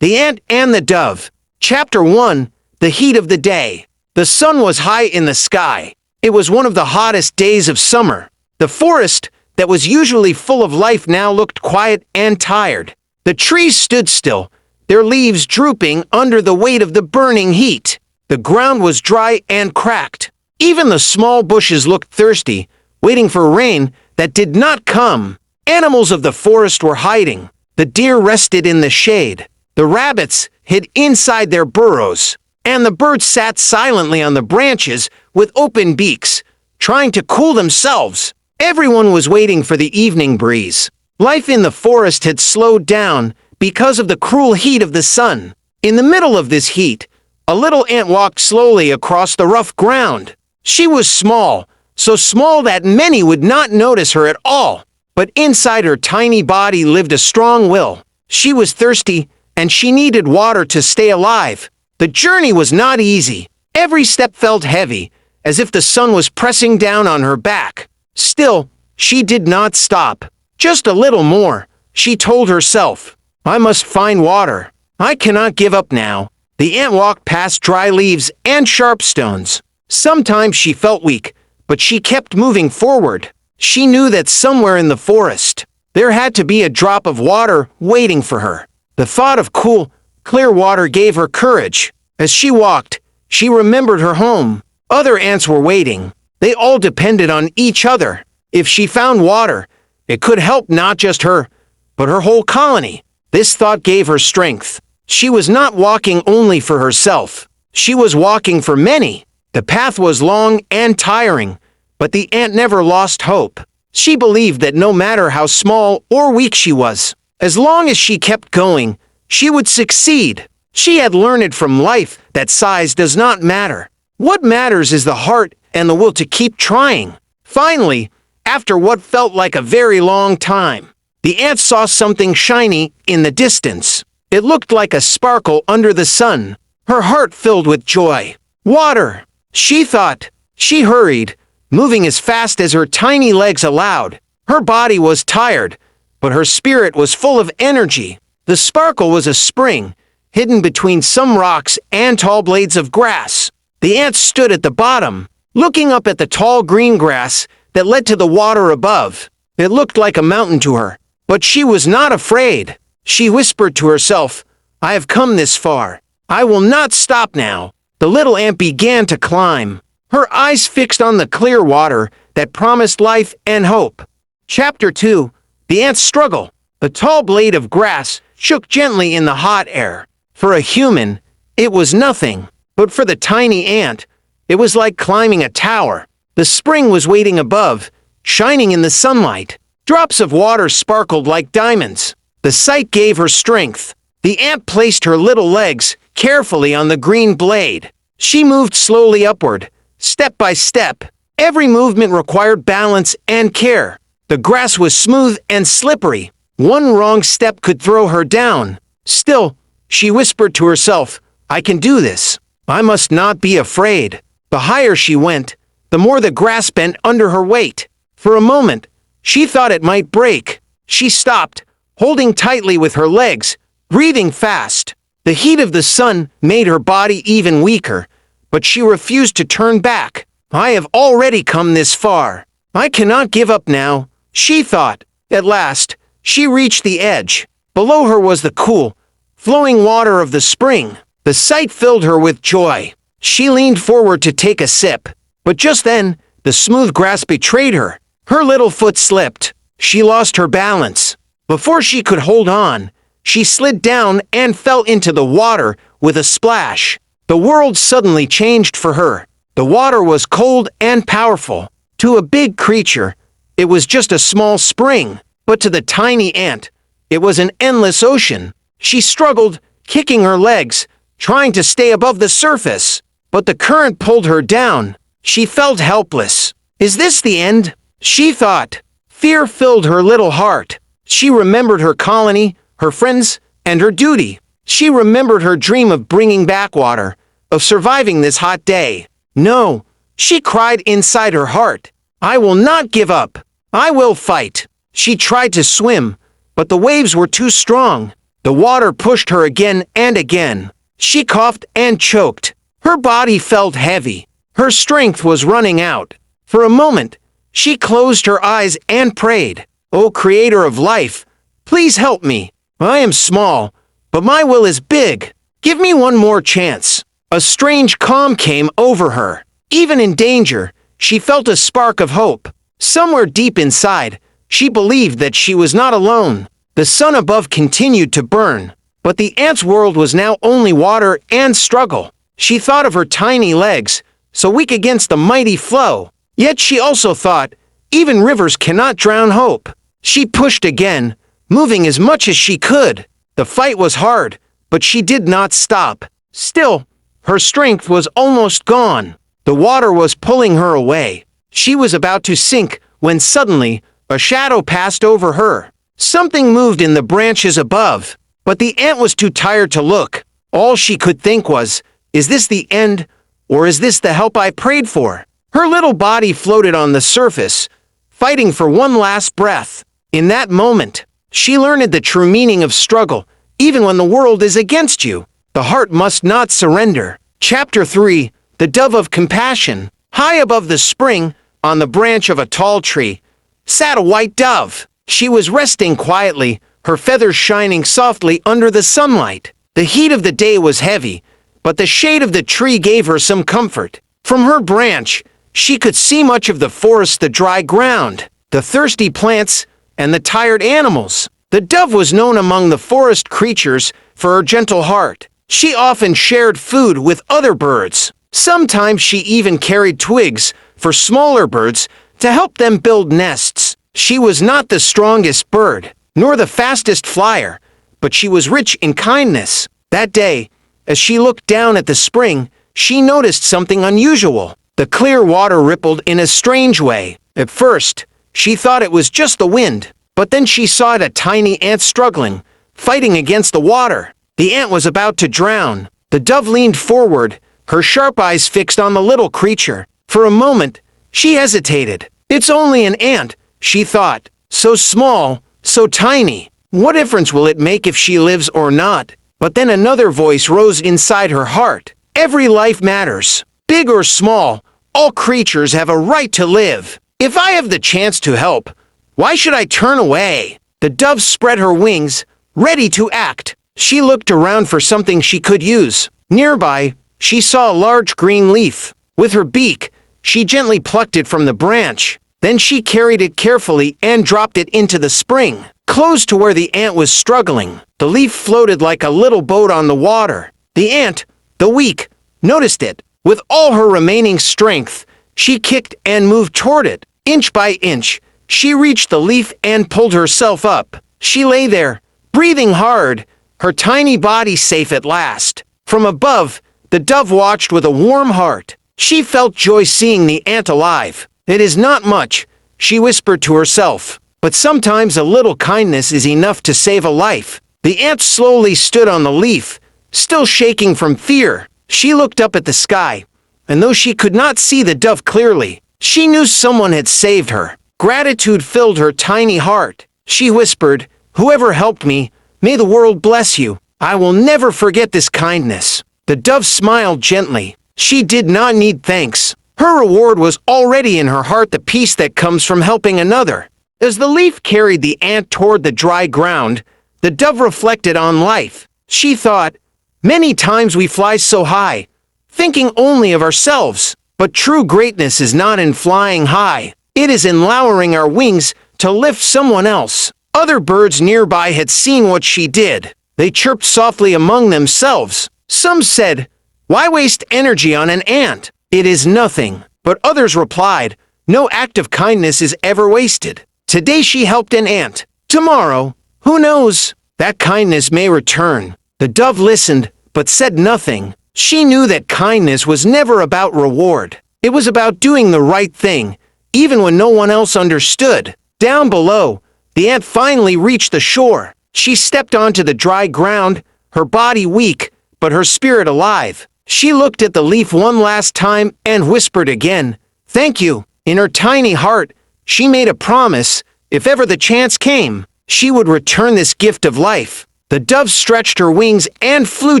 The Ant and the Dove. Chapter 1. The Heat of the Day. The sun was high in the sky. It was one of the hottest days of summer. The forest, that was usually full of life, now looked quiet and tired. The trees stood still, their leaves drooping under the weight of the burning heat. The ground was dry and cracked. Even the small bushes looked thirsty, waiting for rain that did not come. Animals of the forest were hiding. The deer rested in the shade. The rabbits hid inside their burrows, and the birds sat silently on the branches with open beaks, trying to cool themselves. Everyone was waiting for the evening breeze. Life in the forest had slowed down because of the cruel heat of the sun. In the middle of this heat, a little ant walked slowly across the rough ground. She was small, so small that many would not notice her at all. But inside her tiny body lived a strong will. She was thirsty, and she needed water to stay alive. The journey was not easy. Every step felt heavy, as if the sun was pressing down on her back. Still, she did not stop. Just a little more, she told herself. I must find water. I cannot give up now. The ant walked past dry leaves and sharp stones. Sometimes she felt weak, but she kept moving forward. She knew that somewhere in the forest, there had to be a drop of water waiting for her. The thought of cool, clear water gave her courage. As she walked, she remembered her home. Other ants were waiting. They all depended on each other. If she found water, it could help not just her, but her whole colony. This thought gave her strength. She was not walking only for herself. She was walking for many. The path was long and tiring, but the ant never lost hope. She believed that no matter how small or weak she was, as long as she kept going, she would succeed. She had learned from life that size does not matter. What matters is the heart and the will to keep trying. Finally, after what felt like a very long time, the ant saw something shiny in the distance. It looked like a sparkle under the sun. Her heart filled with joy. Water, she thought. She hurried, moving as fast as her tiny legs allowed. Her body was tired, but her spirit was full of energy. The sparkle was a spring, hidden between some rocks and tall blades of grass. The ant stood at the bottom, looking up at the tall green grass that led to the water above. It looked like a mountain to her, but she was not afraid. She whispered to herself, I have come this far. I will not stop now. The little ant began to climb, her eyes fixed on the clear water that promised life and hope. Chapter 2. The Ant's Struggle. The tall blade of grass shook gently in the hot air. For a human, it was nothing, but for the tiny ant, it was like climbing a tower. The spring was waiting above, shining in the sunlight. Drops of water sparkled like diamonds. The sight gave her strength. The ant placed her little legs carefully on the green blade. She moved slowly upward, step by step. Every movement required balance and care. The grass was smooth and slippery. One wrong step could throw her down. Still, she whispered to herself, I can do this. I must not be afraid. The higher she went, the more the grass bent under her weight. For a moment, she thought it might break. She stopped, holding tightly with her legs, breathing fast. The heat of the sun made her body even weaker, but she refused to turn back. I have already come this far. I cannot give up now, she thought. At last, she reached the edge. Below her was the cool, flowing water of the spring. The sight filled her with joy. She leaned forward to take a sip, but just then, the smooth grass betrayed her. Her little foot slipped. She lost her balance. Before she could hold on, she slid down and fell into the water with a splash. The world suddenly changed for her. The water was cold and powerful. To a big creature, it was just a small spring, but to the tiny ant, it was an endless ocean. She struggled, kicking her legs, trying to stay above the surface, but the current pulled her down. She felt helpless. Is this the end? She thought. Fear filled her little heart. She remembered her colony, her friends, and her duty. She remembered her dream of bringing back water, of surviving this hot day. No, she cried inside her heart. I will not give up. I will fight. She tried to swim, but the waves were too strong. The water pushed her again and again. She coughed and choked. Her body felt heavy. Her strength was running out. For a moment, she closed her eyes and prayed, "O Creator of life, please help me. I am small, but my will is big. Give me one more chance." A strange calm came over her. Even in danger, she felt a spark of hope. Somewhere deep inside, she believed that she was not alone. The sun above continued to burn, but the ant's world was now only water and struggle. She thought of her tiny legs, so weak against the mighty flow. Yet she also thought, even rivers cannot drown hope. She pushed again, moving as much as she could. The fight was hard, but she did not stop. Still, her strength was almost gone. The water was pulling her away. She was about to sink when suddenly a shadow passed over her. Something moved in the branches above, but the ant was too tired to look. All she could think was, is this the end, or is this the help I prayed for? Her little body floated on the surface, fighting for one last breath. In that moment, she learned the true meaning of struggle. Even when the world is against you, the heart must not surrender. Chapter 3, The Dove of Compassion. High above the spring, on the branch of a tall tree, sat a white dove. She was resting quietly, her feathers shining softly under the sunlight. The heat of the day was heavy, but the shade of the tree gave her some comfort. From her branch, she could see much of the forest, the dry ground, the thirsty plants, and the tired animals. The dove was known among the forest creatures for her gentle heart. She often shared food with other birds. Sometimes she even carried twigs for smaller birds to help them build nests. She was not the strongest bird, nor the fastest flyer, but she was rich in kindness. That day, as she looked down at the spring, she noticed something unusual. The clear water rippled in a strange way. At first, she thought it was just the wind, but then she saw a tiny ant struggling, fighting against the water. The ant was about to drown. The dove leaned forward, her sharp eyes fixed on the little creature. For a moment, she hesitated. It's only an ant, she thought. So small, so tiny. What difference will it make if she lives or not? But then another voice rose inside her heart. Every life matters. Big or small, all creatures have a right to live. If I have the chance to help, why should I turn away? The dove spread her wings, ready to act. She looked around for something she could use. Nearby, she saw a large green leaf. With her beak, she gently plucked it from the branch. Then she carried it carefully and dropped it into the spring, close to where the ant was struggling. The leaf floated like a little boat on the water. The ant, the weak, noticed it. With all her remaining strength, she kicked and moved toward it. Inch by inch, she reached the leaf and pulled herself up. She lay there, breathing hard, her tiny body safe at last. From above, the dove watched with a warm heart. She felt joy seeing the ant alive. It is not much, she whispered to herself, but sometimes a little kindness is enough to save a life. The ant slowly stood on the leaf, still shaking from fear. She looked up at the sky, and though she could not see the dove clearly, she knew someone had saved her. Gratitude filled her tiny heart. She whispered, "Whoever helped me, may the world bless you. I will never forget this kindness." The dove smiled gently. She did not need thanks. Her reward was already in her heart, the peace that comes from helping another. As the leaf carried the ant toward the dry ground, the dove reflected on life. She thought, many times we fly so high, thinking only of ourselves. But true greatness is not in flying high. It is in lowering our wings to lift someone else. Other birds nearby had seen what she did. They chirped softly among themselves. Some said, "Why waste energy on an ant? It is nothing." But others replied, "No act of kindness is ever wasted. Today she helped an ant. Tomorrow, who knows? That kindness may return." The dove listened, but said nothing. She knew that kindness was never about reward. It was about doing the right thing, even when no one else understood. Down below, the ant finally reached the shore. She stepped onto the dry ground, her body weak, but her spirit alive. She looked at the leaf one last time and whispered again, "Thank you." In her tiny heart, she made a promise. If ever the chance came, she would return this gift of life. The dove stretched her wings and flew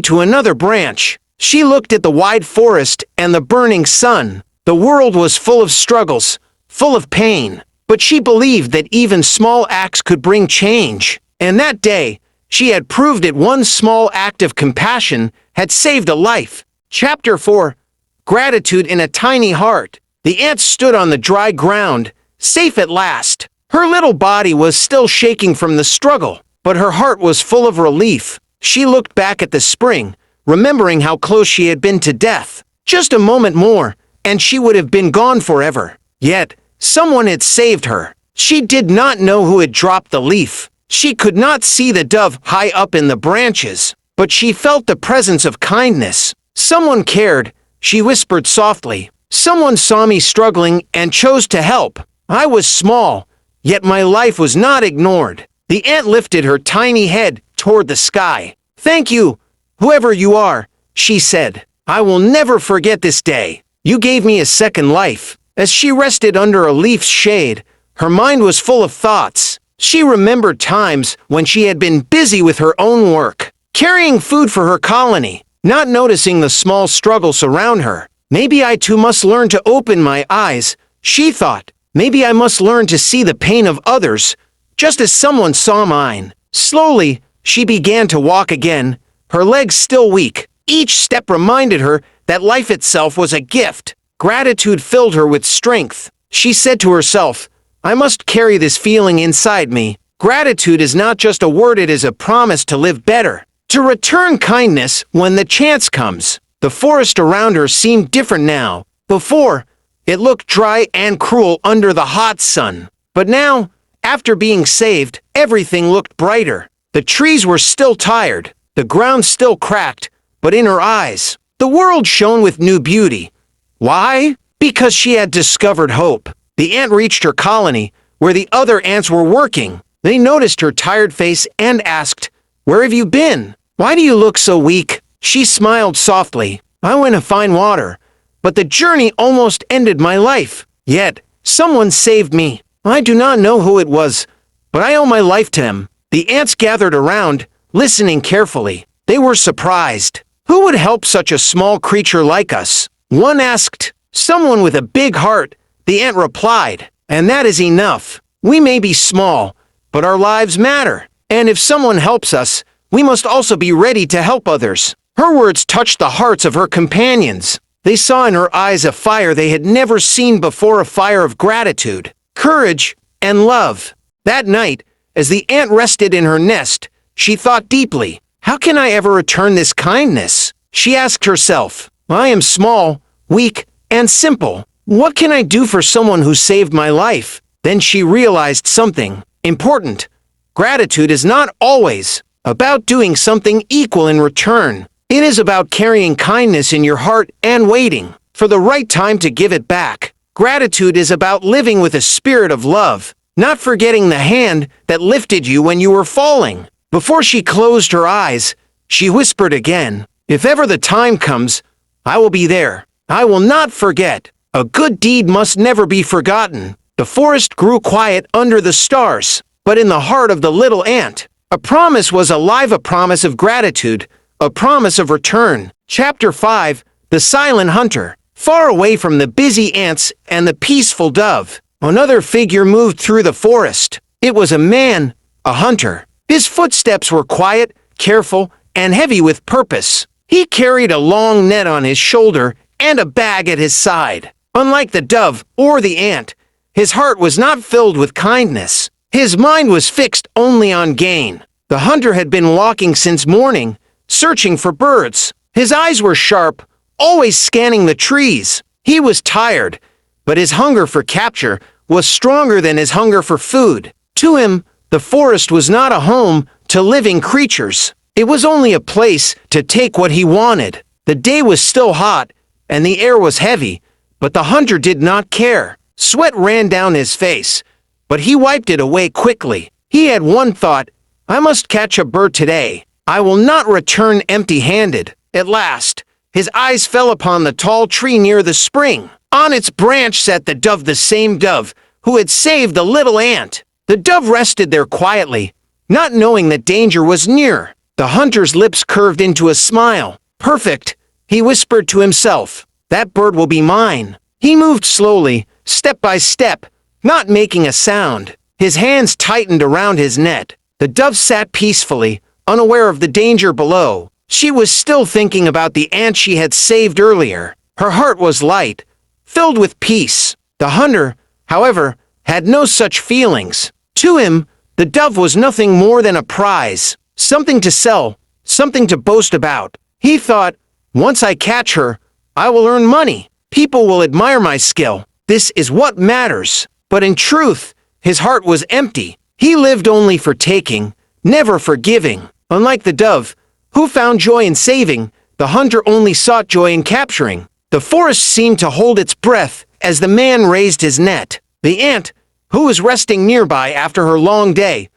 to another branch. She looked at the wide forest and the burning sun. The world was full of struggles, full of pain, but she believed that even small acts could bring change. And that day, she had proved it. One small act of compassion had saved a life. Chapter 4. Gratitude in a Tiny Heart. The ant stood on the dry ground, safe at last. Her little body was still shaking from the struggle, but her heart was full of relief. She looked back at the spring, remembering how close she had been to death. Just a moment more, and she would have been gone forever. Yet, someone had saved her. She did not know who had dropped the leaf. She could not see the dove high up in the branches, but she felt the presence of kindness. Someone cared, she whispered softly. Someone saw me struggling and chose to help. I was small, yet my life was not ignored. The ant lifted her tiny head toward the sky. Thank you, whoever you are, she said. I will never forget this day. You gave me a second life. As she rested under a leaf's shade, her mind was full of thoughts. She remembered times when she had been busy with her own work, carrying food for her colony, not noticing the small struggles around her. Maybe I too must learn to open my eyes, she thought. Maybe I must learn to see the pain of others, just as someone saw mine. Slowly, she began to walk again, her legs still weak. Each step reminded her that life itself was a gift. Gratitude filled her with strength. She said to herself, I must carry this feeling inside me. Gratitude is not just a word, it is a promise to live better, to return kindness when the chance comes. The forest around her seemed different now. Before, it looked dry and cruel under the hot sun. But now, after being saved, everything looked brighter. The trees were still tired, the ground still cracked, but in her eyes, the world shone with new beauty. Why? Because she had discovered hope. The ant reached her colony, where the other ants were working. They noticed her tired face and asked, Where have you been? Why do you look so weak? She smiled softly. I went to find water, but the journey almost ended my life. Yet, someone saved me. I do not know who it was, but I owe my life to him. The ants gathered around, listening carefully. They were surprised. Who would help such a small creature like us? One asked. Someone with a big heart, the ant replied. And that is enough. We may be small, but our lives matter. And if someone helps us, we must also be ready to help others. Her words touched the hearts of her companions. They saw in her eyes a fire they had never seen before, a fire of gratitude, courage, and love. That night, as the ant rested in her nest, she thought deeply, how can I ever return this kindness? She asked herself, I am small, weak, and simple. What can I do for someone who saved my life? Then she realized something important. Gratitude is not always about doing something equal in return. It is about carrying kindness in your heart and waiting for the right time to give it back. Gratitude is about living with a spirit of love, not forgetting the hand that lifted you when you were falling. Before she closed her eyes, she whispered again, If ever the time comes, I will be there. I will not forget. A good deed must never be forgotten. The forest grew quiet under the stars, but in the heart of the little ant, a promise was alive, a promise of gratitude, a promise of return. Chapter 5. The Silent Hunter. Far away from the busy ants and the peaceful dove, another figure moved through the forest. It was a man, a hunter. His footsteps were quiet, careful, and heavy with purpose. He carried a long net on his shoulder and a bag at his side. Unlike the dove or the ant, his heart was not filled with kindness. His mind was fixed only on gain. The hunter had been walking since morning, searching for birds. His eyes were sharp, always scanning the trees. He was tired, but his hunger for capture was stronger than his hunger for food. To him, the forest was not a home to living creatures. It was only a place to take what he wanted. The day was still hot, and the air was heavy, but the hunter did not care. Sweat ran down his face, but he wiped it away quickly. He had one thought, I must catch a bird today. I will not return empty-handed. At last, his eyes fell upon the tall tree near the spring. On its branch sat the dove, the same dove who had saved the little ant. The dove rested there quietly, not knowing that danger was near. The hunter's lips curved into a smile. Perfect, he whispered to himself. That bird will be mine. He moved slowly, step by step, not making a sound. His hands tightened around his net. The dove sat peacefully, unaware of the danger below. She was still thinking about the ant she had saved earlier. Her heart was light, filled with peace. The hunter, however, had no such feelings. To him, the dove was nothing more than a prize, something to sell, something to boast about. He thought, once I catch her, I will earn money. People will admire my skill. This is what matters. But in truth, his heart was empty. He lived only for taking, never for giving. Unlike the dove, who found joy in saving, the hunter only sought joy in capturing. The forest seemed to hold its breath as the man raised his net. The ant, who was resting nearby after her long day,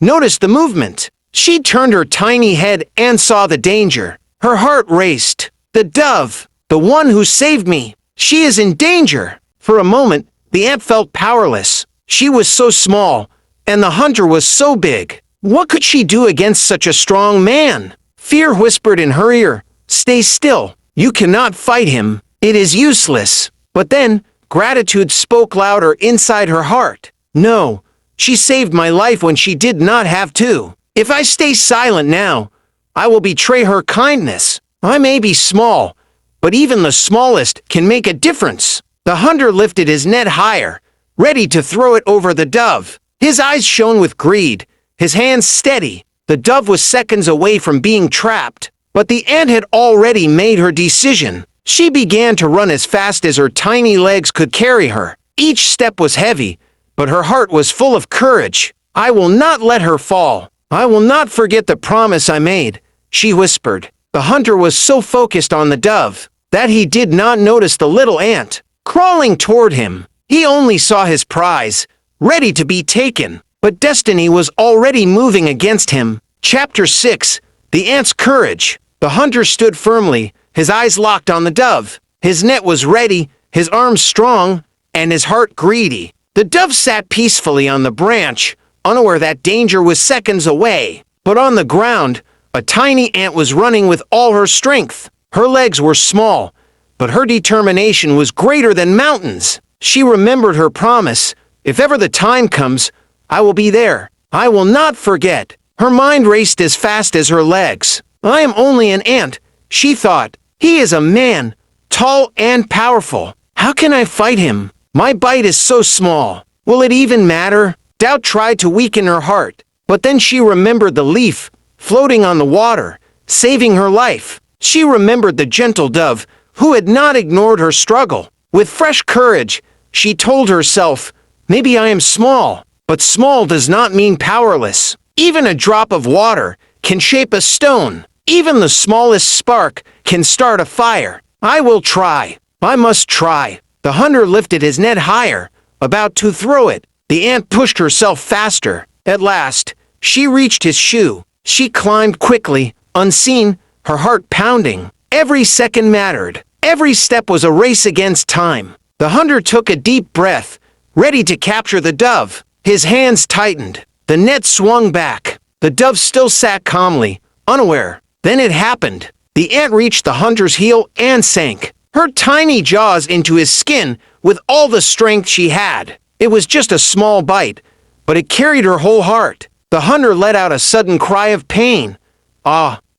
noticed the movement. She turned her tiny head and saw the danger. Her heart raced. The dove, the one who saved me, she is in danger. For a moment, the ant felt powerless. She was so small, and the hunter was so big. What could she do against such a strong man? Fear whispered in her ear, "Stay still. You cannot fight him. It is useless." But then, gratitude spoke louder inside her heart. No, she saved my life when she did not have to. If I stay silent now, I will betray her kindness. I may be small, but even the smallest can make a difference. The hunter lifted his net higher, ready to throw it over the dove. His eyes shone with greed, his hands steady. The dove was seconds away from being trapped, but the ant had already made her decision. She began to run as fast as her tiny legs could carry her. Each step was heavy, but her heart was full of courage. I will not let her fall. I will not forget the promise I made, she whispered. The hunter was so focused on the dove that he did not notice the little ant crawling toward him. He only saw his prize, ready to be taken, but destiny was already moving against him. Chapter 6. The Ant's Courage. The hunter stood firmly, his eyes locked on the dove. His net was ready, his arms strong, and his heart greedy. The dove sat peacefully on the branch, unaware that danger was seconds away. But on the ground, a tiny ant was running with all her strength. Her legs were small, but her determination was greater than mountains. She remembered her promise. If ever the time comes, I will be there. I will not forget. Her mind raced as fast as her legs. I am only an ant, she thought. He is a man, tall and powerful. How can I fight him? My bite is so small. Will it even matter? Doubt tried to weaken her heart, but then she remembered the leaf floating on the water, saving her life. She remembered the gentle dove who had not ignored her struggle. With fresh courage, she told herself, maybe I am small, but small does not mean powerless. Even a drop of water can shape a stone. Even the smallest spark can start a fire. I will try. I must try. The hunter lifted his net higher, about to throw it. The ant pushed herself faster. At last, she reached his shoe. She climbed quickly, unseen, her heart pounding. Every second mattered. Every step was a race against time. The hunter took a deep breath, ready to capture the dove. His hands tightened. The net swung back. The dove still sat calmly, unaware. Then it happened. The ant reached the hunter's heel and sank, her tiny jaws into his skin with all the strength she had. It was just a small bite, but it carried her whole heart. The hunter let out a sudden cry of pain.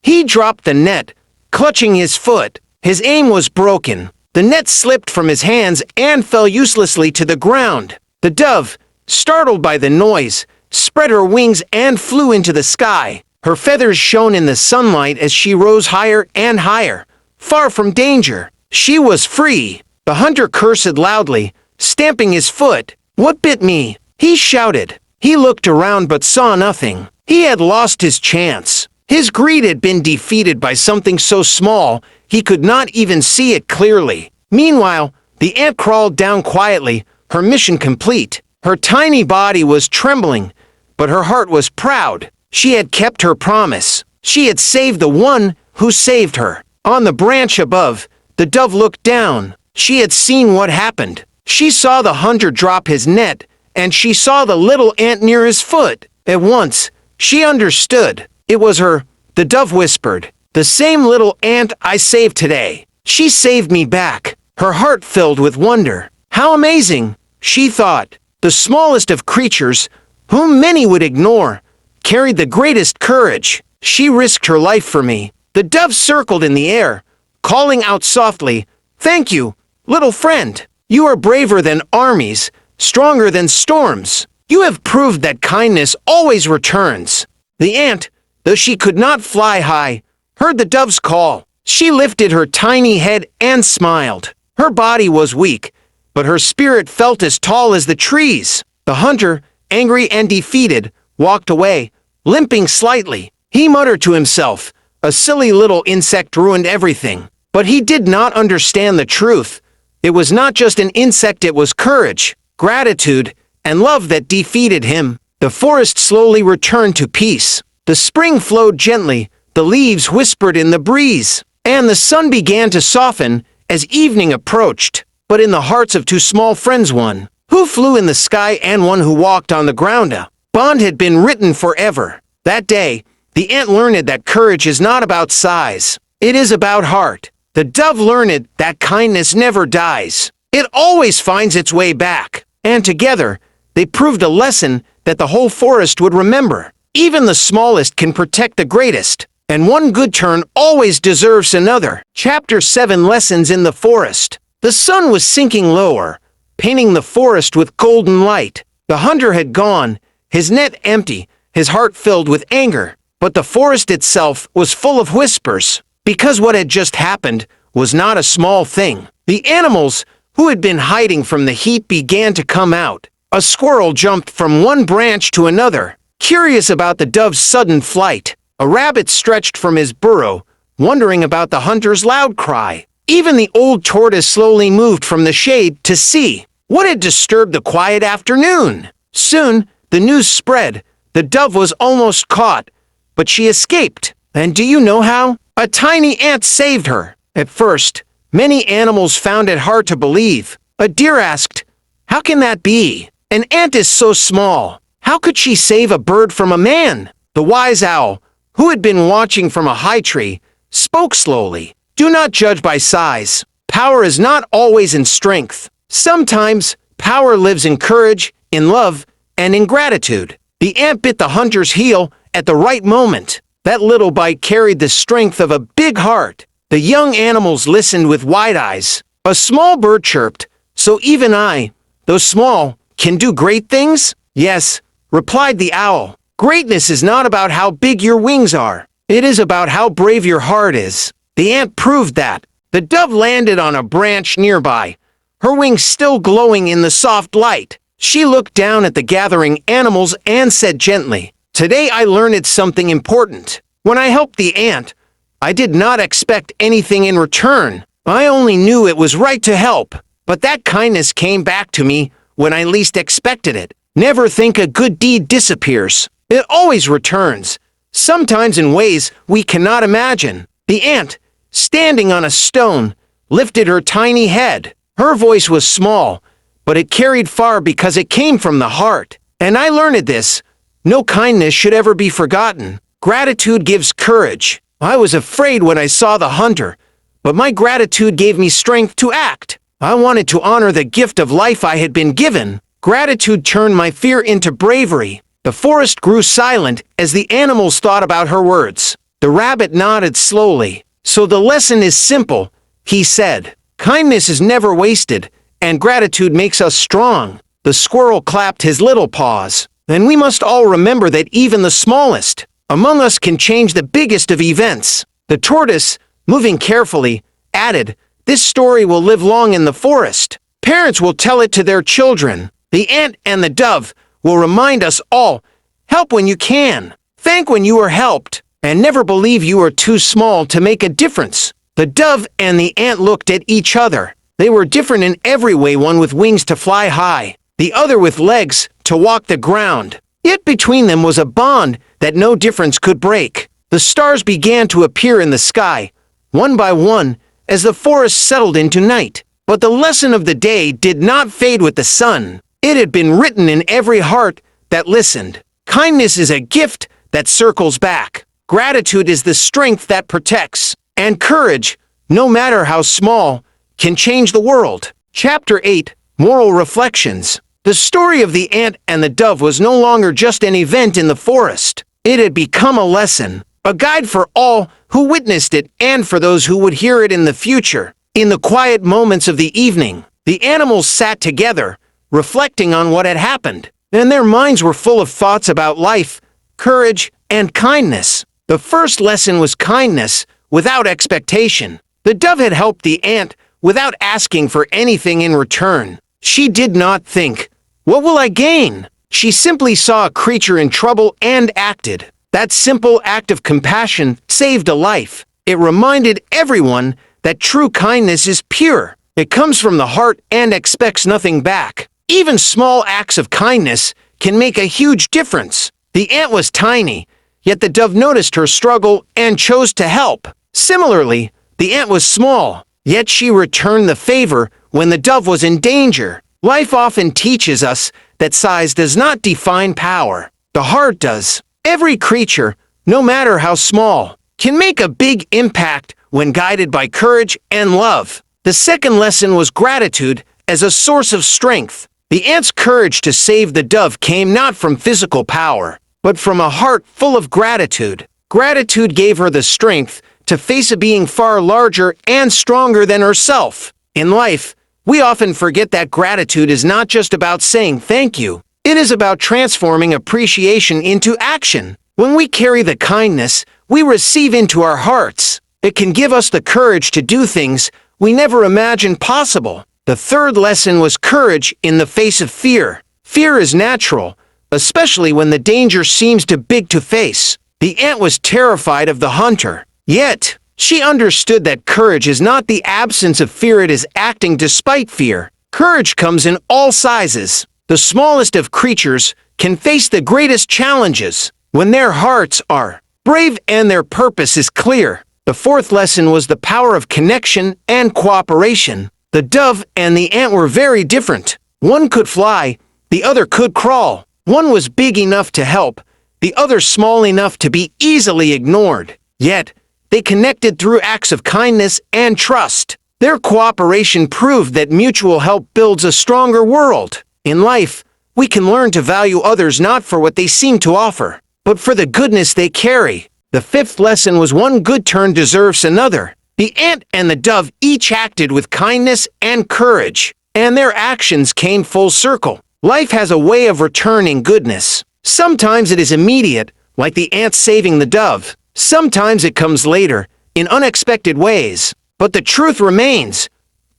He dropped the net, clutching his foot. His aim was broken. The net slipped from his hands and fell uselessly to the ground. The dove, startled by the noise, spread her wings and flew into the sky. Her feathers shone in the sunlight as she rose higher and higher, far from danger. She was free. The hunter cursed loudly, stamping his foot. "What bit me?" he shouted. He looked around but saw nothing. He had lost his chance. His greed had been defeated by something so small he could not even see it clearly. Meanwhile, the ant crawled down quietly, her mission complete. Her tiny body was trembling, but her heart was proud. She had kept her promise. She had saved the one who saved her. On the branch above, the dove looked down. She had seen what happened. She saw the hunter drop his net, and she saw the little ant near his foot. At once, she understood. It was her the dove whispered. "The same little ant I saved today. She saved me back." Her heart filled with wonder. How amazing, she thought. The smallest of creatures, whom many would ignore, carried the greatest courage. She risked her life for me. The dove circled in the air, calling out softly, "Thank you, little friend. You are braver than armies, stronger than storms. You have proved that kindness always returns." The ant, though she could not fly high, heard the dove's call. She lifted her tiny head and smiled. Her body was weak, but her spirit felt as tall as the trees. The hunter, angry and defeated, walked away, limping slightly. He muttered to himself, "A silly little insect ruined everything." But he did not understand the truth. It was not just an insect, it was courage, gratitude, and love that defeated him. The forest slowly returned to peace. The spring flowed gently, the leaves whispered in the breeze, and the sun began to soften as evening approached. But in the hearts of two small friends, one who flew in the sky and one who walked on the ground, a bond had been written forever. That day, the ant learned that courage is not about size. It is about heart. The dove learned that kindness never dies. It always finds its way back. And together, they proved a lesson that the whole forest would remember. Even the smallest can protect the greatest, and one good turn always deserves another. Chapter 7, Lessons in the Forest. The sun was sinking lower, painting the forest with golden light. The hunter had gone, his net empty, his heart filled with anger. But the forest itself was full of whispers, because what had just happened was not a small thing. The animals who had been hiding from the heat began to come out. A squirrel jumped from one branch to another, curious about the dove's sudden flight. A rabbit stretched from his burrow, wondering about the hunter's loud cry. Even the old tortoise slowly moved from the shade to see what had disturbed the quiet afternoon. Soon, the news spread. The dove was almost caught, but she escaped. And do you know how? A tiny ant saved her. At first, many animals found it hard to believe. A deer asked, "How can that be? An ant is so small. How could she save a bird from a man?" The wise owl, who had been watching from a high tree, spoke slowly. "Do not judge by size. Power is not always in strength. Sometimes, power lives in courage, in love, and in gratitude." The ant bit the hunter's heel at the right moment. That little bite carried the strength of a big heart. The young animals listened with wide eyes. A small bird chirped, "So even I, though small, can do great things?" "Yes," replied the owl. "Greatness is not about how big your wings are. It is about how brave your heart is." The ant proved that. The dove landed on a branch nearby, her wings still glowing in the soft light. She looked down at the gathering animals and said gently, "Today I learned something important. When I helped the ant, I did not expect anything in return. I only knew it was right to help. But that kindness came back to me when I least expected it. Never think a good deed disappears. It always returns, sometimes in ways we cannot imagine." The ant, standing on a stone, lifted her tiny head. Her voice was small, but it carried far because it came from the heart. And I learned this: no kindness should ever be forgotten. Gratitude gives courage. I was afraid when I saw the hunter, but my gratitude gave me strength to act. I wanted to honor the gift of life I had been given. Gratitude turned my fear into bravery. The forest grew silent as the animals thought about her words. The rabbit nodded slowly. "So the lesson is simple," he said. "Kindness is never wasted, and gratitude makes us strong." The squirrel clapped his little paws. "And we must all remember that even the smallest among us can change the biggest of events." The tortoise, moving carefully, added, "This story will live long in the forest. Parents will tell it to their children. The ant and the dove will remind us all, help when you can, thank when you are helped, and never believe you are too small to make a difference." The dove and the ant looked at each other. They were different in every way, one with wings to fly high, the other with legs to walk the ground. Yet between them was a bond that no difference could break. The stars began to appear in the sky, one by one, as the forest settled into night. But the lesson of the day did not fade with the sun. It had been written in every heart that listened. Kindness is a gift that circles back. Gratitude is the strength that protects, and courage, no matter how small, can change the world. Chapter 8, Moral Reflections. The story of the ant and the dove was no longer just an event in the forest. It had become a lesson, a guide for all who witnessed it and for those who would hear it in the future. In the quiet moments of the evening, the animals sat together, reflecting on what had happened, and their minds were full of thoughts about life, courage, and kindness. The first lesson was kindness without expectation. The dove had helped the ant without asking for anything in return. She did not think, "What will I gain?" She simply saw a creature in trouble and acted. That simple act of compassion saved a life. It reminded everyone that true kindness is pure. It comes from the heart and expects nothing back. Even small acts of kindness can make a huge difference. The ant was tiny, yet the dove noticed her struggle and chose to help. Similarly, the ant was small, yet she returned the favor when the dove was in danger. Life often teaches us that size does not define power. The heart does. Every creature, no matter how small, can make a big impact when guided by courage and love. The second lesson was gratitude as a source of strength. The ant's courage to save the dove came not from physical power, but from a heart full of gratitude. Gratitude gave her the strength to face a being far larger and stronger than herself. In life, we often forget that gratitude is not just about saying thank you. It is about transforming appreciation into action. When we carry the kindness we receive into our hearts, it can give us the courage to do things we never imagined possible. The third lesson was courage in the face of fear. Fear is natural, especially when the danger seems too big to face. The ant was terrified of the hunter. Yet, she understood that courage is not the absence of fear, it is acting despite fear. Courage comes in all sizes. The smallest of creatures can face the greatest challenges when their hearts are brave and their purpose is clear. The fourth lesson was the power of connection and cooperation. The dove and the ant were very different. One could fly, the other could crawl. One was big enough to help, the other small enough to be easily ignored. Yet, they connected through acts of kindness and trust. Their cooperation proved that mutual help builds a stronger world. In life, we can learn to value others not for what they seem to offer, but for the goodness they carry. The fifth lesson was one good turn deserves another. The ant and the dove each acted with kindness and courage, and their actions came full circle. Life has a way of returning goodness. Sometimes it is immediate, like the ant saving the dove. Sometimes it comes later, in unexpected ways. But the truth remains,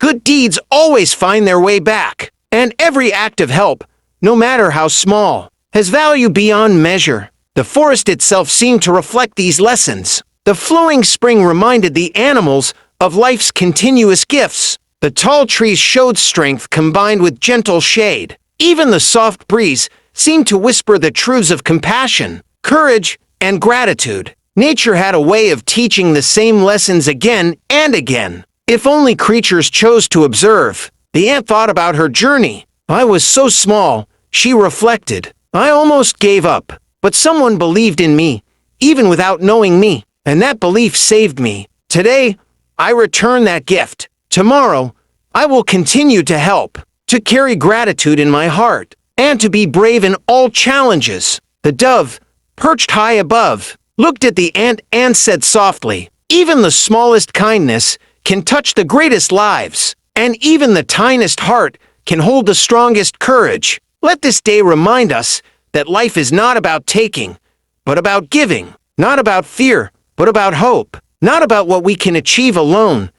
good deeds always find their way back. And every act of help, no matter how small, has value beyond measure. The forest itself seemed to reflect these lessons. The flowing spring reminded the animals of life's continuous gifts. The tall trees showed strength combined with gentle shade. Even the soft breeze seemed to whisper the truths of compassion, courage, and gratitude. Nature had a way of teaching the same lessons again and again. If only creatures chose to observe. The ant thought about her journey. I was so small, she reflected. I almost gave up, but someone believed in me, even without knowing me, and that belief saved me. Today, I return that gift. Tomorrow, I will continue to help, to carry gratitude in my heart, and to be brave in all challenges. The dove, perched high above, looked at the ant and said softly, "Even the smallest kindness can touch the greatest lives. And even the tiniest heart can hold the strongest courage." Let this day remind us that life is not about taking, but about giving. Not about fear, but about hope. Not about what we can achieve alone,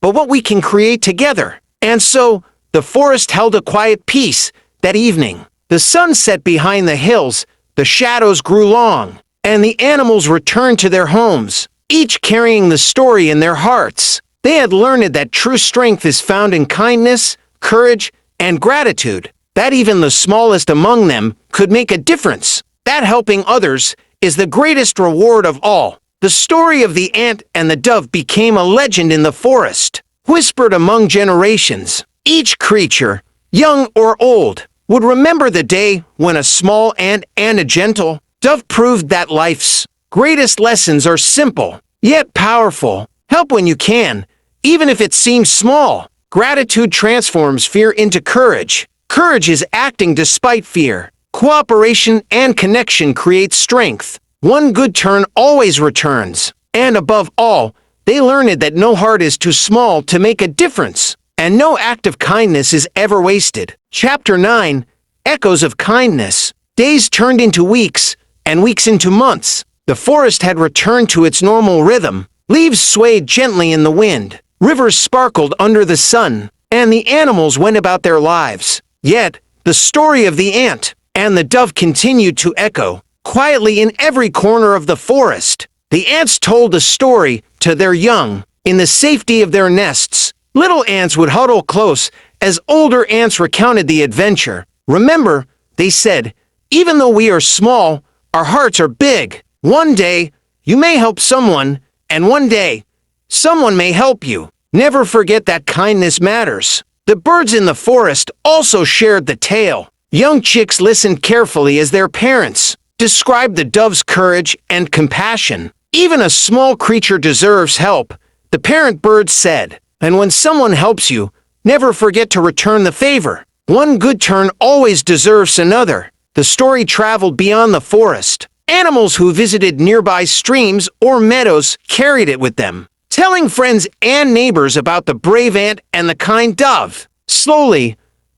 but what we can create together. And so, the forest held a quiet peace that evening. The sun set behind the hills, the shadows grew long, and the animals returned to their homes, each carrying the story in their hearts. They had learned that true strength is found in kindness, courage, and gratitude, that even the smallest among them could make a difference, that helping others is the greatest reward of all. The story of the ant and the dove became a legend in the forest, whispered among generations. Each creature, young or old, would remember the day when a small ant and a gentle dove proved that life's greatest lessons are simple, yet powerful. Help when you can, even if it seems small. Gratitude transforms fear into courage. Courage is acting despite fear. Cooperation and connection create strength. One good turn always returns. And above all, they learned that no heart is too small to make a difference, and no act of kindness is ever wasted. Chapter 9, Echoes of Kindness. Days turned into weeks, and weeks into months. The forest had returned to its normal rhythm. Leaves swayed gently in the wind. Rivers sparkled under the sun, and the animals went about their lives. Yet, the story of the ant and the dove continued to echo, quietly in every corner of the forest. The ants told a story to their young, in the safety of their nests. Little ants would huddle close as older ants recounted the adventure. Remember, they said, even though we are small, our hearts are big. One day, you may help someone, and one day, someone may help you. Never forget that kindness matters. The birds in the forest also shared the tale. Young chicks listened carefully as their parents described the dove's courage and compassion. Even a small creature deserves help, the parent bird said. And when someone helps you, never forget to return the favor. One good turn always deserves another. The story traveled beyond the forest. Animals who visited nearby streams or meadows carried it with them, telling friends and neighbors about the brave ant and the kind dove. Slowly,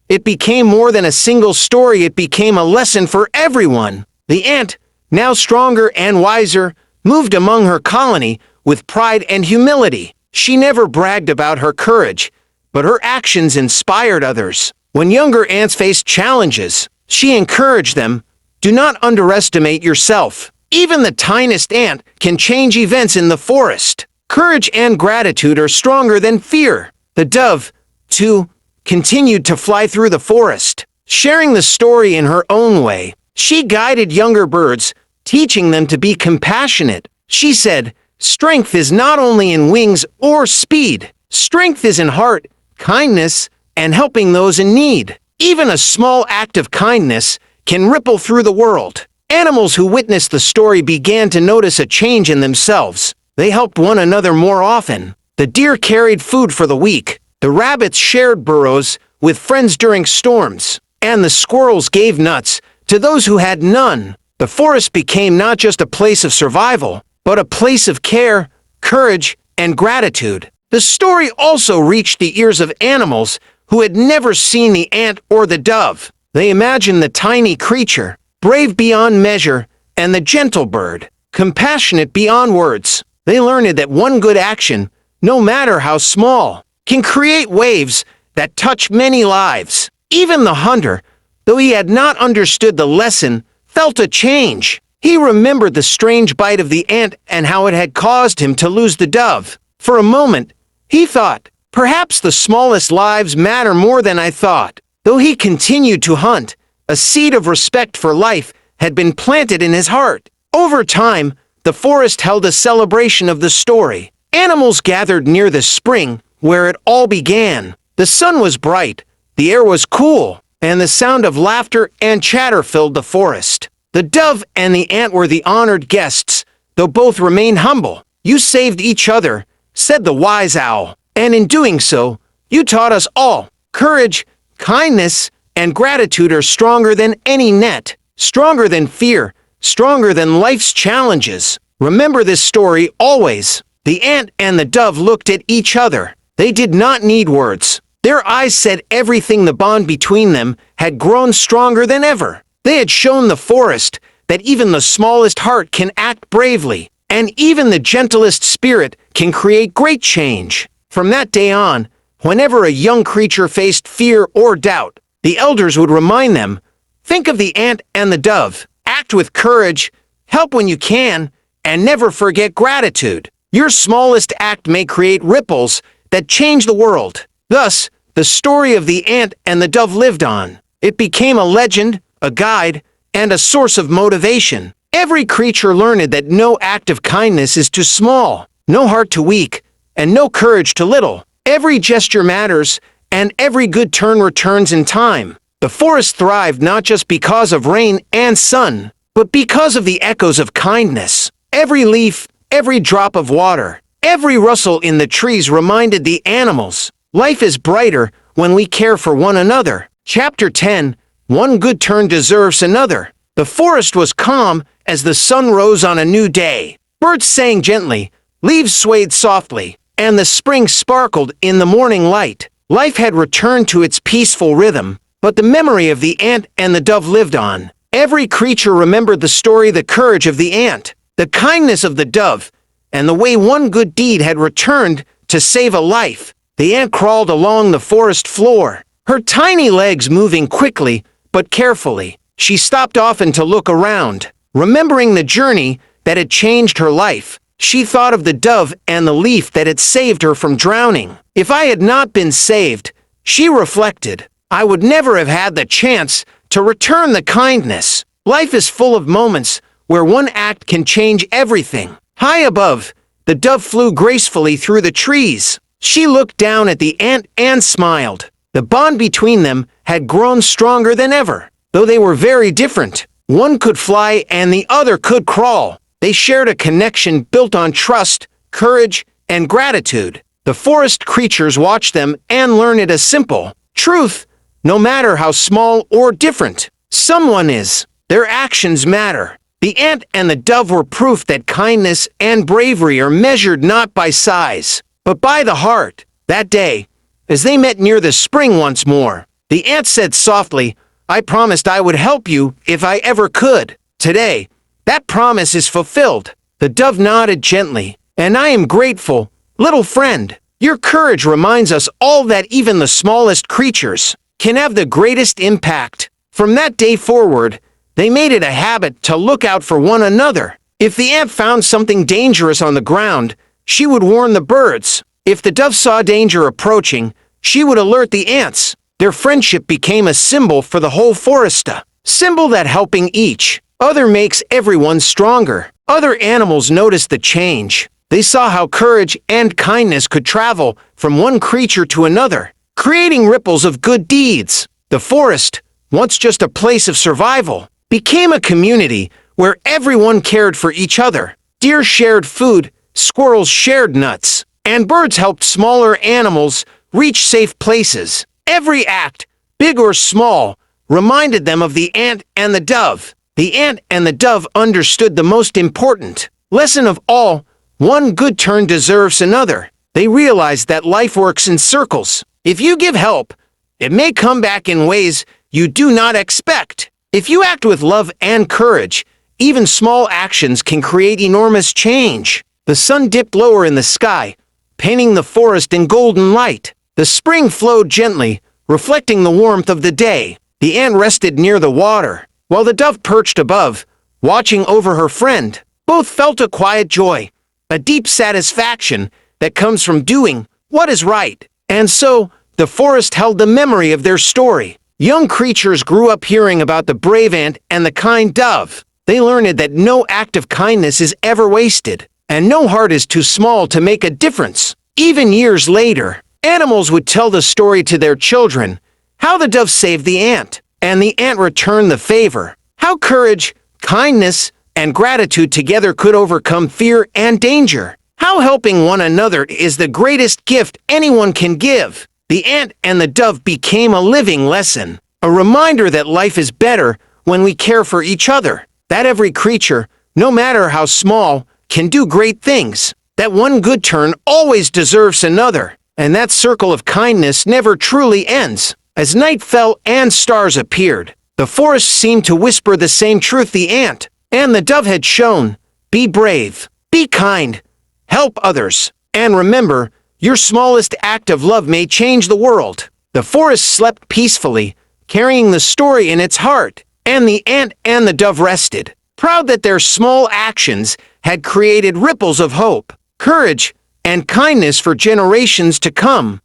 it became more than a single story. It became a lesson for everyone. The ant, now stronger and wiser, moved among her colony with pride and humility. She never bragged about her courage, but her actions inspired others. When younger ants faced challenges, she encouraged them, do not underestimate yourself. Even the tiniest ant can change events in the forest. Courage and gratitude are stronger than fear. The dove, too, continued to fly through the forest, sharing the story in her own way. She guided younger birds, teaching them to be compassionate. She said, strength is not only in wings or speed. Strength is in heart, kindness, and helping those in need. Even a small act of kindness can ripple through the world. Animals who witnessed the story began to notice a change in themselves. They helped one another more often. The deer carried food for the weak. The rabbits shared burrows with friends during storms. And the squirrels gave nuts to those who had none. The forest became not just a place of survival, but a place of care, courage, and gratitude. The story also reached the ears of animals who had never seen the ant or the dove. They imagined the tiny creature, brave beyond measure, and the gentle bird, compassionate beyond words. They learned that one good action, no matter how small, can create waves that touch many lives. Even the hunter, though he had not understood the lesson, felt a change. He remembered the strange bite of the ant and how it had caused him to lose the dove. For a moment, he thought, perhaps the smallest lives matter more than I thought. Though he continued to hunt, a seed of respect for life had been planted in his heart. Over time, the forest held a celebration of the story. Animals gathered near the spring where it all began. The sun was bright, the air was cool, and the sound of laughter and chatter filled the forest. The dove and the ant were the honored guests, though both remained humble. You saved each other, said the wise owl, and in doing so, you taught us all. Courage, kindness, and gratitude are stronger than any net, stronger than fear, stronger than life's challenges. Remember this story always. The ant and the dove looked at each other. They did not need words. Their eyes said everything. The bond between them had grown stronger than ever. They had shown the forest that even the smallest heart can act bravely, and even the gentlest spirit can create great change. From that day on, whenever a young creature faced fear or doubt, the elders would remind them, think of the ant and the dove, act with courage, help when you can, and never forget gratitude. Your smallest act may create ripples that change the world. Thus, the story of the ant and the dove lived on. It became a legend, a guide, and a source of motivation. Every creature learned that no act of kindness is too small, no heart too weak, and no courage too little. Every gesture matters, and every good turn returns in time. The forest thrived not just because of rain and sun, but because of the echoes of kindness. Every leaf, every drop of water, every rustle in the trees reminded the animals, life is brighter when we care for one another. Chapter 10, One Good Turn Deserves Another. The forest was calm as the sun rose on a new day. Birds sang gently, leaves swayed softly, and the spring sparkled in the morning light. Life had returned to its peaceful rhythm, but the memory of the ant and the dove lived on. Every creature remembered the story, the courage of the ant, the kindness of the dove, and the way one good deed had returned to save a life. The ant crawled along the forest floor, her tiny legs moving quickly but carefully. She stopped often to look around, remembering the journey that had changed her life. She thought of the dove and the leaf that had saved her from drowning. If I had not been saved, she reflected, I would never have had the chance to return the kindness. Life is full of moments where one act can change everything. High above, the dove flew gracefully through the trees. She looked down at the ant and smiled. The bond between them had grown stronger than ever. Though they were very different, one could fly and the other could crawl. They shared a connection built on trust, courage, and gratitude. The forest creatures watched them and learned a simple truth: no matter how small or different someone is, their actions matter. The ant and the dove were proof that kindness and bravery are measured not by size, but by the heart. That day, as they met near the spring once more, the ant said softly, I promised I would help you if I ever could. Today, that promise is fulfilled. The dove nodded gently, and I am grateful, little friend. Your courage reminds us all that even the smallest creatures can have the greatest impact. From that day forward, they made it a habit to look out for one another. If the ant found something dangerous on the ground, she would warn the birds. If the dove saw danger approaching, she would alert the ants. Their friendship became a symbol for the whole forest, a symbol that helping each other makes everyone stronger. Other animals noticed the change. They saw how courage and kindness could travel from one creature to another, creating ripples of good deeds. The forest, once just a place of survival, became a community where everyone cared for each other. Deer shared food, squirrels shared nuts, and birds helped smaller animals reach safe places. Every act, big or small, reminded them of the ant and the dove. The ant and the dove understood the most important lesson of all: one good turn deserves another. They realized that life works in circles. If you give help, it may come back in ways you do not expect. If you act with love and courage, even small actions can create enormous change. The sun dipped lower in the sky, painting the forest in golden light. The spring flowed gently, reflecting the warmth of the day. The ant rested near the water, while the dove perched above, watching over her friend. Both felt a quiet joy, a deep satisfaction that comes from doing what is right. And so, the forest held the memory of their story. Young creatures grew up hearing about the brave ant and the kind dove. They learned that no act of kindness is ever wasted, and no heart is too small to make a difference. Even years later, animals would tell the story to their children, how the dove saved the ant, and the ant returned the favor. How courage, kindness, and gratitude together could overcome fear and danger. How helping one another is the greatest gift anyone can give. The ant and the dove became a living lesson, a reminder that life is better when we care for each other, that every creature, no matter how small, can do great things, that one good turn always deserves another, and that circle of kindness never truly ends. As night fell and stars appeared, the forest seemed to whisper the same truth the ant and the dove had shown. Be brave, be kind, help others, and remember, your smallest act of love may change the world. The forest slept peacefully, carrying the story in its heart, and the ant and the dove rested, proud that their small actions had created ripples of hope, courage, and kindness for generations to come.